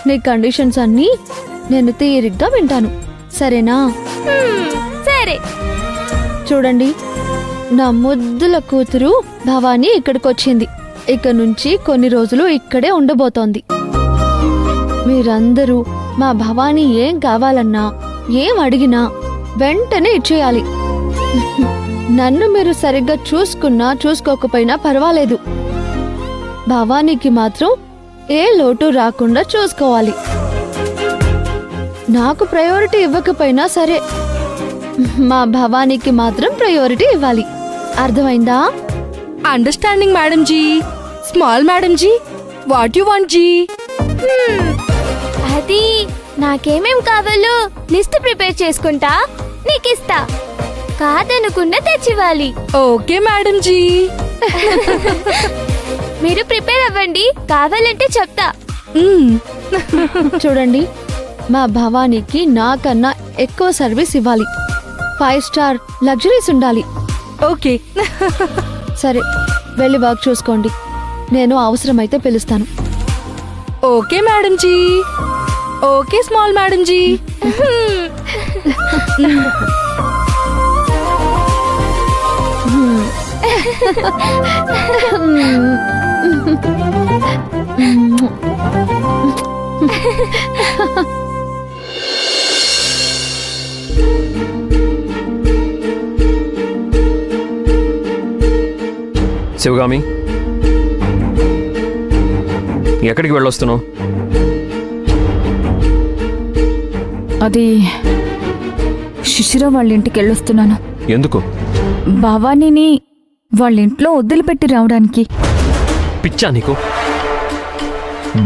నీ కండిషన్స్ అన్నీ నేను తీరిగ్గా వింటాను, సరేనా? సరే. చూడండి, నా ముద్దుల కూతురు భవానీ ఇక్కడికొచ్చింది. ఇక నుంచి కొన్ని రోజులు ఇక్కడే ఉండబోతోంది. మీరందరూ మా భవానీ ఏం కావాలన్నా ఏం అడిగినా వెంటనే ఇచ్చేయాలి. నన్ను మీరు సరిగ్గా చూసుకున్నా చూసుకోకపోయినా పర్వాలేదు, భవానీకి మాత్రం ఏ లోటు రాకుండా చూసుకోవాలి. నాకు ప్రయారిటీ ఇవ్వకపోయినా సరే, మా భవానీకి మాత్రం ప్రయారిటీ ఇవ్వాలి. అర్థమైందా? Understanding madam ji. Small madam ji, what you want ji? అది నాకేమేం కావాలో లిస్ట్ ప్రిపేర్ చేసుకుంటా, నీకిస్తా. కాదనుకున్న తెచ్చివ్వాలి. Okay madam ji. మీరు ప్రిపేర్ అవ్వండి, కావాలంటే చెప్తా. చూడండి, మా భవానీకి నాకన్నా ఎక్కువ సర్వీస్ ఇవ్వాలి. 5 స్టార్ లగ్జరీస్ ఉండాలి. ఓకే. సరే, వెళ్ళి వర్క్ చూసుకోండి. నేను అవసరమైతే పిలుస్తాను. Okay madam ji. Okay small madam ji. Sivagami, ఎక్కడికి వెళ్ళొస్తున్నావు? అది శిశిర వాళ్ళ ఇంటికి వెళ్ళొస్తున్నాను. ఎందుకు? భవానీని వాళ్ళ ఇంట్లో వదిలిపెట్టి రావడానికి. పిచ్చా నీకు?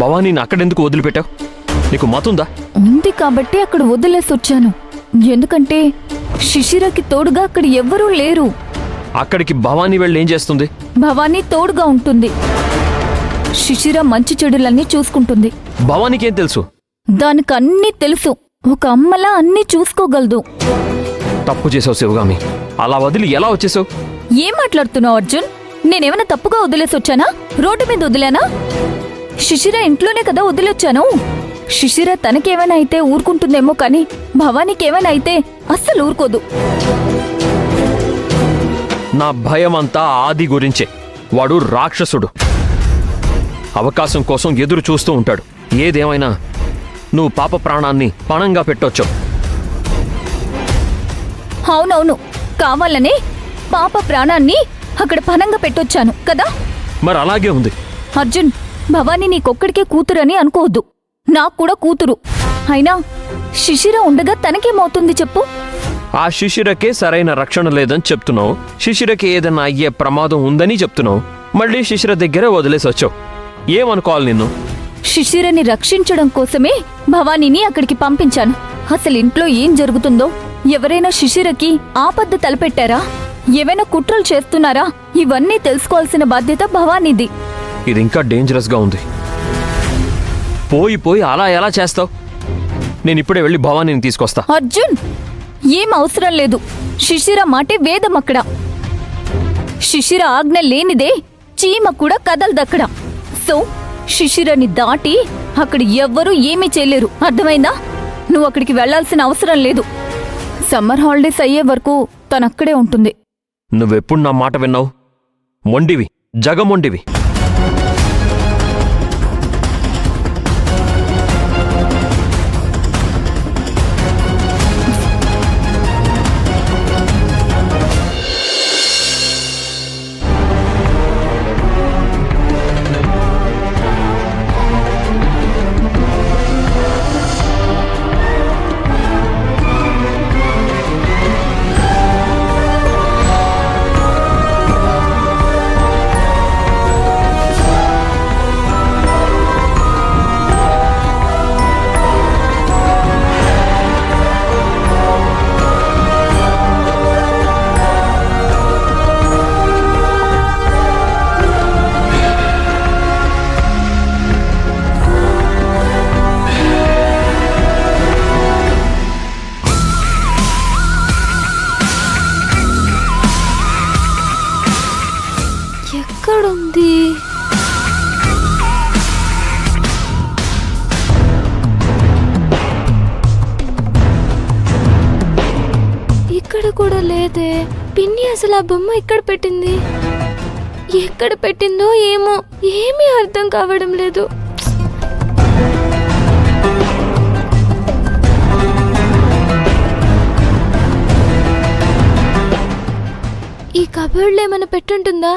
భవానీని అక్కడెందుకు వదిలిపెట్టావు? నీకు మతుందా? ఉంది కాబట్టి అక్కడ వదిలేసి వచ్చాను. ఎందుకంటే శిశిరకి తోడుగా అక్కడ ఎవ్వరూ లేరు. అక్కడికి భవానీ వెళ్ళి ఏం చేస్తుంది? భవానీ తోడుగా ఉంటుంది. శిశిర మంచి చెడులన్నీ చూసుకుంటుంది. భవానీకి ఏం తెలుసు? దానికి అన్నీ తెలుసు. ఒక అమ్మలా అన్నీ చూసుకోగలదు. తప్పు చేసావు శివగామి. అలా వదిలి ఎలా వచ్చేసావు? ఏం మాట్లాడుతున్నావు అర్జున్? నేనేమైనా తప్పుగా వదిలేసి వచ్చానా? రోడ్డు మీద వదిలేనా? శిశిర ఇంట్లోనే కదా వదిలొచ్చాను. శిశిర తనకేమైనా అయితే ఊరుకుంటుందేమో కానీ భవానీకేమైనా అయితే అస్సలు ఊరుకోదు. నా భయమంతా ఆది గురించే. వాడు రాక్షసుడు. అవకాశం కోసం ఎదురు చూస్తూ ఉంటాడు. ఏదేమైనా నువ్వు పాప ప్రాణాన్ని పణంగా పెట్టొచ్చు. అవునవును, కావాలనే పాప ప్రాణాన్ని అక్కడ పనంగా పెట్టొచ్చాను కదా. మరి అలాగే ఉంది. అర్జున్, భవానీ నీకొక్కడికే కూతురని అనుకోవద్దు. నాకు కూడా కూతురు. అయినా శిశిర ఉండగా తనకేమవుతుంది చెప్పు? ఆ శిశిరకే సరైన రక్షణ లేదని చెప్తున్నావు. శిశిరకి ఏదైనా అయ్యే ప్రమాదం ఉందని చెప్తున్నావు. మళ్ళీ శిశిర దగ్గరే వదిలేసి వచ్చావు. ఏమనుకోవాలి నిన్ను? శిశిరని రక్షించడం కోసమే భవానీని అక్కడికి పంపించాను. అసలు ఇంట్లో ఏం జరుగుతుందో, ఎవరైనా శిశిరకి ఆపద తలపెట్టారా, ఏవైనా కుట్రలు చేస్తున్నారా, ఇవన్నీ తెలుసుకోవాల్సిన బాధ్యత భవానీది. ఇది ఇంకా డేంజరస్ గా ఉంది. పోయి పోయి అలా ఎలా చేస్తావు? నేను ఇప్పుడే వెళ్ళి భవానీని తీసుకొస్తా. అర్జున్, ఏం అవసరం లేదు. శిశిర మాటే వేదం అక్కడ. శిశిర ఆజ్ఞ లేనిదే చీమ కూడా కదలదక్కడ. సో శిశిరని దాటి అక్కడ ఎవ్వరూ ఏమీ చేయలేరు. అర్థమైందా? నువ్వు అక్కడికి వెళ్లాల్సిన అవసరం లేదు. సమ్మర్ హాలిడేస్ అయ్యే వరకు తనక్కడే ఉంటుంది. నువ్వెప్పుడు నా మాట విన్నావు? మొండివి, జగమొండివి. కూడా లేదే. పిన్ని అసలు ఆ బొమ్మ ఎక్కడ పెట్టింది, ఎక్కడ పెట్టిందో ఏమో, ఏమీ అర్థం కావడం లేదు. ఈ కబోర్డ్లో ఏమైనా పెట్టుంటుందా?